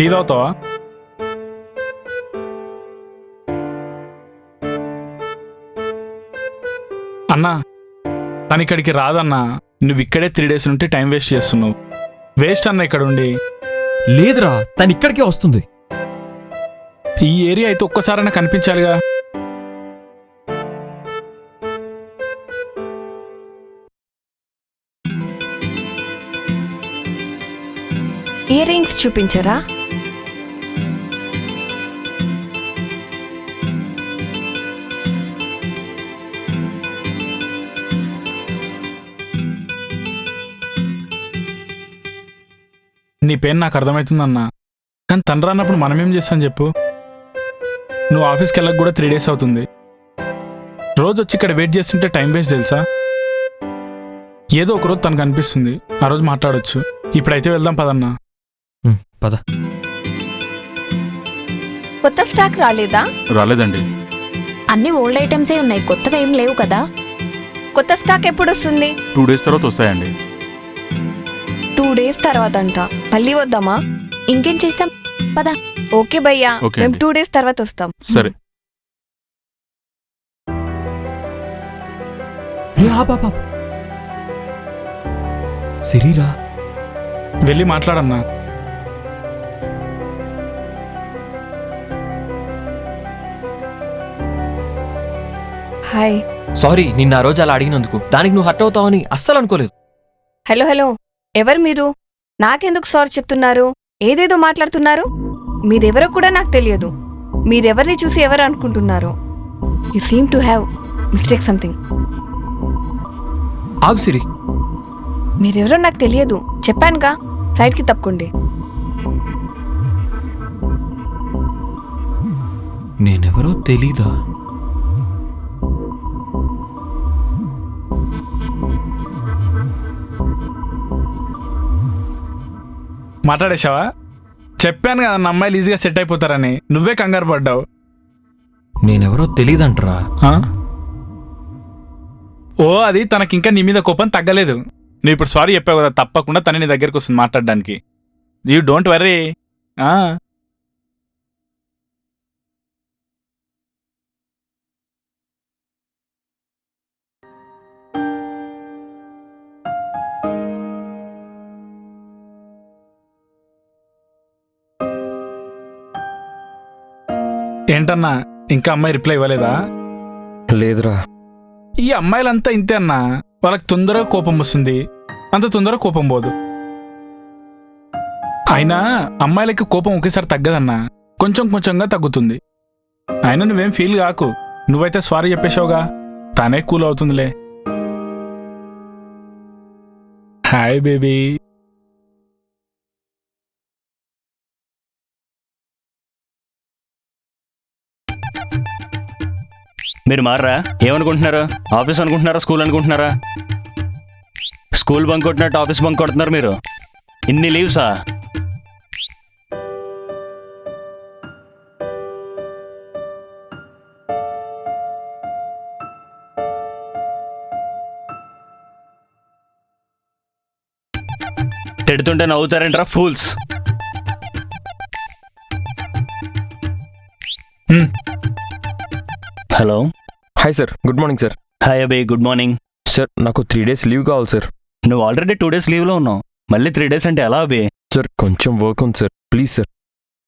Tea తాగుతావా? అన్నా తను ఇక్కడికి రాదన్నా. నువ్వు ఇక్కడే 3 days నుండి టైం వేస్ట్ చేస్తున్నావు. వేస్ట్ అన్న ఇక్కడ ఉండి. లేదురా, తను ఇక్కడికే వస్తుంది. ఈ ఏరియా అయితే ఒక్కసారైనా కనిపించాలిగా. ఇయర్ రింగ్స్ చూపించరా? నీ పెయిన్ నాకు అర్థమవుతుందన్నా, కానీ తను రానప్పుడు మనమేం చేస్తాం చెప్పు? నువ్వు ఆఫీస్కి వెళ్ళక కూడా 3 days అవుతుంది. రోజు వచ్చి ఇక్కడ వెయిట్ చేస్తుంటే టైం వేస్ట్ తెలుసా? ఏదో ఒకరోజు తనకు అనిపిస్తుంది, ఆ రోజు మాట్లాడొచ్చు. ఇప్పుడైతే వెళ్దాం పదన్నా. పద. కొత్త స్టాక్ రాలేదా? రాలేదండి. అన్ని ఓల్డ్ ఐటమ్సే ఉన్నాయి, కొత్తవి ఏం లేవు కదా. కొత్త స్టాక్ ఎప్పుడు వస్తుంది? 2 days తర్వాత వస్తాయండి. 2 days తర్వాత అంట. మళ్ళీ వద్దామా? ఇంకేం చేస్తాం, పద. ఓకే భయ్యా, ఓకే మేము అండి. 2 days తర్వాత వస్తాం. సరే. రే బాబా, సిరిరా. వెళ్ళి మాట్లాడన్నా. హాయ్. సారీ, నిన్న ఆ రోజు అలా అడిగినందుకు. దానికి నువ్వు హర్ట్ అవుతావని అస్సలు అనుకోలేదు. హలో హలో, ఎవరు మీరు? నాకెందుకు సారీ చెప్తున్నారు? ఏదేదో మాట్లాడుతున్నారు. మీరెవరో కూడా నాకు తెలియదు. మీరెవరిని చూసి ఎవరు అనుకుంటున్నారు? You seem to have mistake something. ఆగు సిరి. మీరెవరో నాకు తెలియదు, చెప్పానుగా. సైడ్కి తప్పుకోండి. నేనెవరో తెలీదా? మాట్లాడేశావా? చెప్పాను కదా నా అమ్మాయిలు ఈజీగా సెట్ అయిపోతారని. నువ్వే కంగారు పడ్డావు. నేనెవరో తెలీదంటరా. ఓ అది తనకింకా నీ మీద కోపం తగ్గలేదు. నువ్వు ఇప్పుడు సారీ చెప్పావు కదా, తప్పకుండా తన నీ దగ్గరికి వస్తుంది మాట్లాడడానికి. You don't worry. ఏంటన్నా, ఇంకా అమ్మాయి రిప్లై ఇవ్వలేదా? లేదురా. ఈ అమ్మాయిలంతా ఇంతే అన్నా. వాళ్ళకి తొందరగా కోపం వస్తుంది, అంత తొందరగా కోపం పోదు. అయినా అమ్మాయిలకి కోపం ఒకేసారి తగ్గదన్నా, కొంచెం కొంచెంగా తగ్గుతుంది. అయినా నువ్వేం ఫీల్ కాకు. నువ్వైతే సారీ చెప్పేశావుగా, తానే కూల్ అవుతుందిలే. Hi baby. మీరు మారరా? ఏమనుకుంటున్నారా? ఆఫీస్ అనుకుంటున్నారా, స్కూల్ అనుకుంటున్నారా? స్కూల్ బంక్ కొట్టినట్టు ఆఫీస్ బంక్ కొడుతున్నారు మీరు. ఇన్ని లీవ్సా? తిడుతుంటే నవ్వుతారేంట్రా fools? Hello. Hi sir, good morning sir. Hi Abhay, good morning. Sir నాకు 3 days లీవ్ కావాలి సార్. నువ్వు ఆల్రెడీ 2 days లీవ్లో ఉన్నావు, మళ్ళీ 3 days అంటే ఎలా అభయ్? సార్ కొంచెం వర్క్ ఉంది సార్, ప్లీజ్ సార్.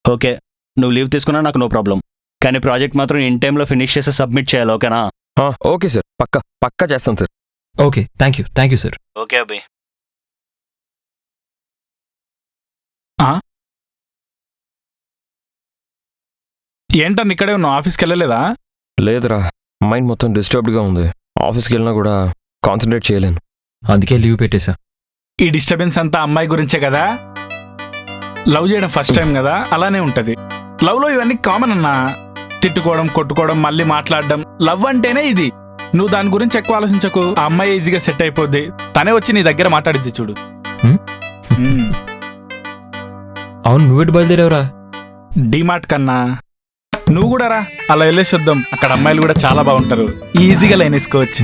ఓకే, నువ్వు లీవ్ తీసుకున్నా నాకు నో ప్రాబ్లం, కానీ ప్రాజెక్ట్ మాత్రం ఇన్ టైంలో ఫినిష్ చేసి సబ్మిట్ చేయాలి, ఓకేనా? ఓకే సార్, పక్కా చేస్తాను sir. Okay, thank you sir. Okay Abhay. ఏంటన్నా ఇక్కడే ఉన్నావు, ఆఫీస్కి వెళ్ళలేదా? లేదురా, మైండ్ మొత్తం డిస్టర్బ్డ్గా ఉంది. ఆఫీస్కి వెళ్ళినా కూడా కాన్సన్ట్రేట్ చేయలేను, అందుకే లీవ్ పెట్టేశా. ఈ డిస్టర్బెన్స్ అంతా అమ్మాయి గురించే కదా. లవ్ చేయడం ఫస్ట్ టైం కదా, అలానే ఉంటది. లవ్లో ఇవన్నీ కామన్ అన్నా. తిట్టుకోవడం, కొట్టుకోవడం, మళ్ళీ మాట్లాడడం. లవ్ అంటేనే ఇది. నువ్వు దాని గురించి ఎక్కువ ఆలోచించకు. ఆ అమ్మాయి ఈజీగా సెట్ అయిపోద్ది. తనే వచ్చి నీ దగ్గర మాట్లాడిద్ది చూడు. అవును, నువ్వెటు బయలుదేరావురా? డిమార్ట్ కన్నా. నువ్వు కూడా రా, అలా వెళ్ళేసి వద్దాం. అక్కడ అమ్మాయిలు కూడా చాలా బాగుంటారు, ఈజీగా లైన్ వేసుకోవచ్చు.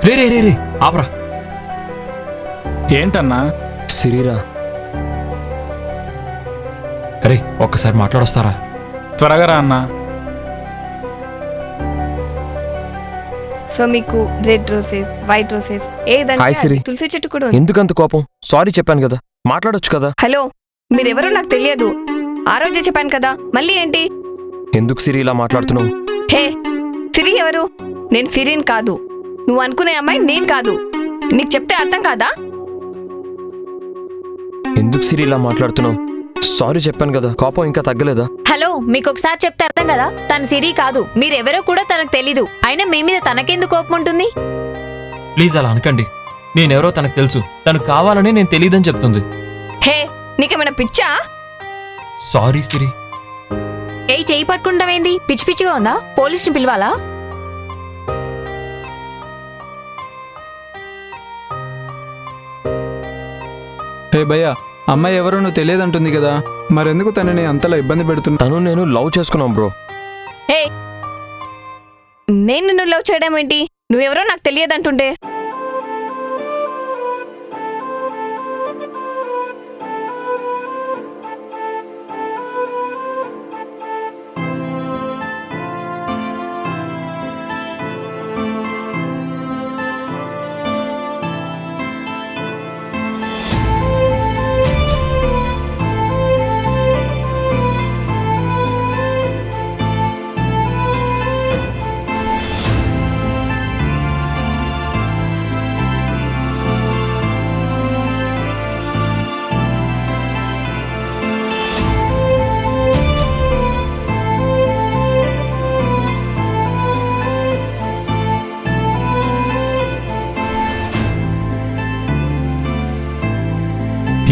రే రే రే రే ఆపరా. ఏంటన్నా? సిరిరా. రే ఒక్కసారి మాట్లాడొస్తారా? త్వరగా రా అన్నా. సో మీకు రెడ్ రోసెస్, వైట్ రోసెస్ ఏదంటే హాయ్ సిరి. అది. తులసి చెట్టు కూడా ఉంది. ఎందుకంత కోపం? సారీ చెప్పాను కదా, మాట్లాడొచ్చు కదా. హలో, మీరెవరో నాకు తెలియదు. ఆ రోజే చెప్పాను కదా, మళ్ళీ ఏంటి? ఎందుకు సిరి ఇలా మాట్లాడుతున్నావు? హే, సిరి ఎవరు? నేను సిరిని కాదు. నువ్వు అనుకునే అమ్మాయి నేను కాదు. నీకు చెప్తే అర్థం కాదా? ఎందుకు సిరి ఇలా మాట్లాడుతున్నావు? సారీ చెప్పాను కదా, కోపం ఇంకా తగ్గలేదా? హలో, మీకు ఒకసారి చెప్తే అర్థం కదా. తను సిరి కాదు, మీరెవరో కూడా తనకు తెలీదు. అయినా మీ మీద తనకెందుకు కోపం ఉంటుంది? ప్లీజ్ అలా అనకండి. నేనెవరో తనకు తెలుసు. తను కావాలని నేను తెలియదని చెప్తుంది. హే, నీకేమైనా పిచ్చా? సారీ సిరి. ఏ చేయి పట్టుకుంటాం ఏంది? పిచ్చి పిచ్చిగా ఉందా? పోలీసుని పిలవాలా? హే భయ్యా, అమ్మాయి ఎవరో నువ్వు తెలియదంటుంది కదా, మరెందుకు తనని అంతలా ఇబ్బంది పెడుతున్నా? తను నేను లవ్ చేసుకున్నాం బ్రో. హే, నేను నిన్ను లవ్ చేయడం ఏంటి? నువ్వెవరో నాకు తెలియదంటుంటే.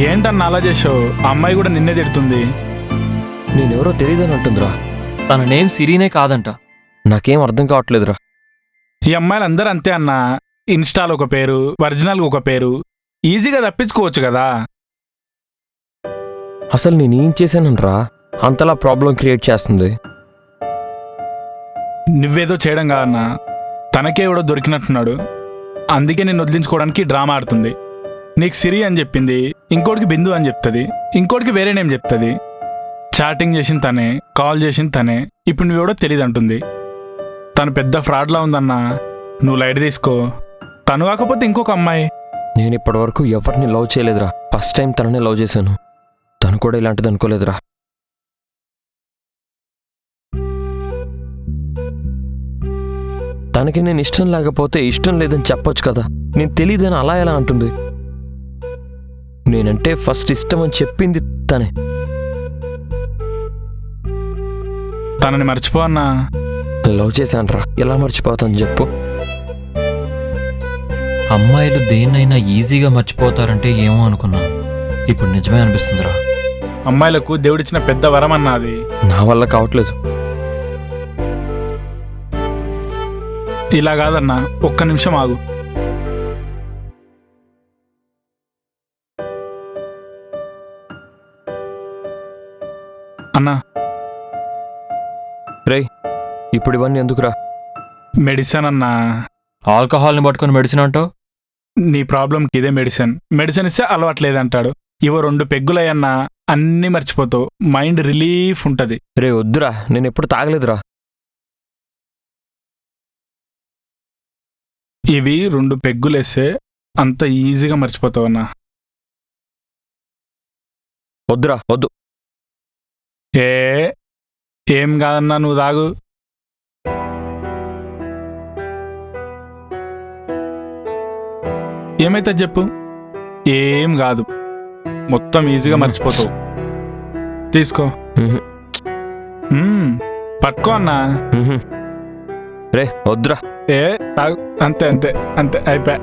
ఏంటన్నా అలా చేసావు? ఆ అమ్మాయి కూడా నిన్నే తిడుతుంది. నేనెవరో తెలియదని అంటుందిరా. తన నేమ్ సిరీనే కాదంట. నాకేం అర్థం కావట్లేదురా. ఈ అమ్మాయిలు అందరూ అంతే అన్నా. ఇన్స్టాలో ఒక పేరు, ఒరిజినల్ ఒక పేరు. ఈజీగా తప్పించుకోవచ్చు కదా. అసలు నేనేం చేశానరా అంతలా ప్రాబ్లం క్రియేట్ చేస్తుంది? నువ్వేదో చేయడం కాదన్నా, తనకే ఎవడో దొరికినట్టున్నాడు. అందుకే నేను వదిలించుకోవడానికి డ్రామా ఆడుతుంది. నీకు సిరి అని చెప్పింది, ఇంకోటికి బిందు అని చెప్తుంది, ఇంకోటికి వేరే నేమ్ చెప్తుంది. చాటింగ్ చేసింది తనే, కాల్ చేసింది తనే. ఇప్పుడు నువ్వెవడో తెలియదు అంటుంది. తను పెద్ద ఫ్రాడ్లా ఉందన్నా, నువ్వు లైట్ తీసుకో. తను కాకపోతే ఇంకొక అమ్మాయి. నేను ఇప్పటివరకు ఎవరిని లవ్ చేయలేదురా. ఫస్ట్ టైం తననే లవ్ చేశాను. తను కూడా ఇలాంటిది అనుకోలేదురా. తనకి నేను ఇష్టం లేకపోతే ఇష్టం లేదని చెప్పొచ్చు కదా. నేను తెలియదని అలా ఎలా అంటుంది? నేనంటే ఫస్ట్ ఇష్టం అని చెప్పింది తనే. తనని మర్చిపో అన్నా. లవ్ చేశానురా, ఎలా మర్చిపోతాను చెప్పు? అమ్మాయిలు దేన్నైనా ఈజీగా మర్చిపోతారంటే ఏమో అనుకున్నా. ఇప్పుడు నిజమే అనిపిస్తుందిరా. అమ్మాయిలకు దేవుడిచ్చిన పెద్ద వరం అన్నా అది. నా వల్ల కావట్లేదు. ఇలా కాదన్నా, ఒక్క నిమిషం ఆగు. అన్నా, రేయ్, ఇప్పుడు ఇవన్నీ ఎందుకురా? మెడిసిన్ అన్నా. ఆల్కహాల్ని పట్టుకొని మెడిసిన్ అంటావు? నీ ప్రాబ్లంకి ఇదే మెడిసిన్. మెడిసిన్ ఇస్తే అలవాట్లేదంటాడు. ఇవో 2 పెగ్గులయ్యన్నా అన్నీ మర్చిపోతావు. మైండ్ రిలీఫ్ ఉంటుంది. రే వద్దురా, నేను ఎప్పుడు తాగలేదురా. ఇవి 2 పెగ్గులేస్తే అంత ఈజీగా మర్చిపోతావు అన్నా. వద్దురా, వద్దు. ఏం కాదన్నా, నువ్వు తాగు. ఏమైతే చెప్పు. ఏం కాదు, మొత్తం ఈజీగా మర్చిపోతావు. తీసుకో. మ్హూ. పట్టుకో అన్నా. మ్హూ. రే వద్దురా. తాగు. అంతే అంతే అంతే, అయిపోయా.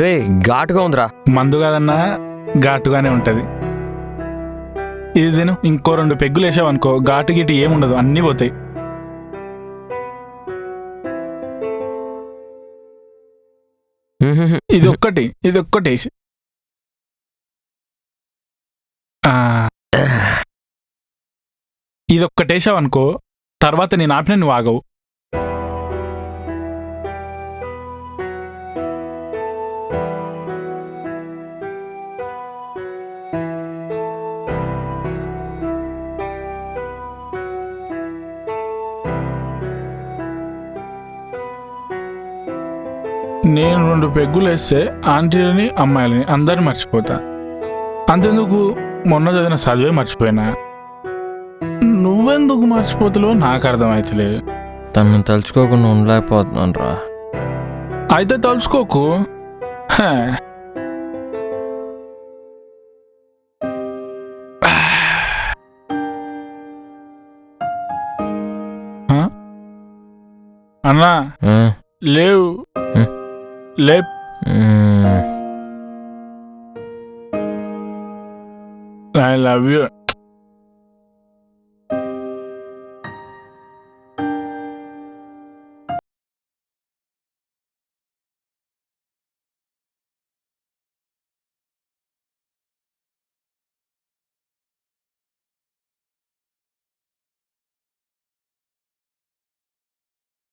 రే ఘాటుగా ఉందిరా. మందు కాదన్నా, ఘాటుగానే ఉంటది. ఇది తిను. ఇంకో 2 పెగ్గులు వేసావనుకో, ఘాటు గిటి ఏముండదు, అన్నీ పోతాయి. మ్హూ. ఇదొక్కటి వేసి. ఇదొక్కటేసావనుకో, తర్వాత నేను ఆపిన నువ్వు ఆగవు. నేను 2 పెగ్గులు వేస్తే ఆంటీలని అమ్మాయిలని అందరిని మర్చిపోతా. అంతెందుకు మొన్న చదివిన చదివే మర్చిపోయినా. నువ్వెందుకు మర్చిపోతావో నాకు అర్థమవుతలేదు. తను తలుచుకోకుండా ఉండలేకపోతున్నాను రా. అయితే తలుచుకోకు. హే. హ? అన్నా లేవు. లేప్. I love you.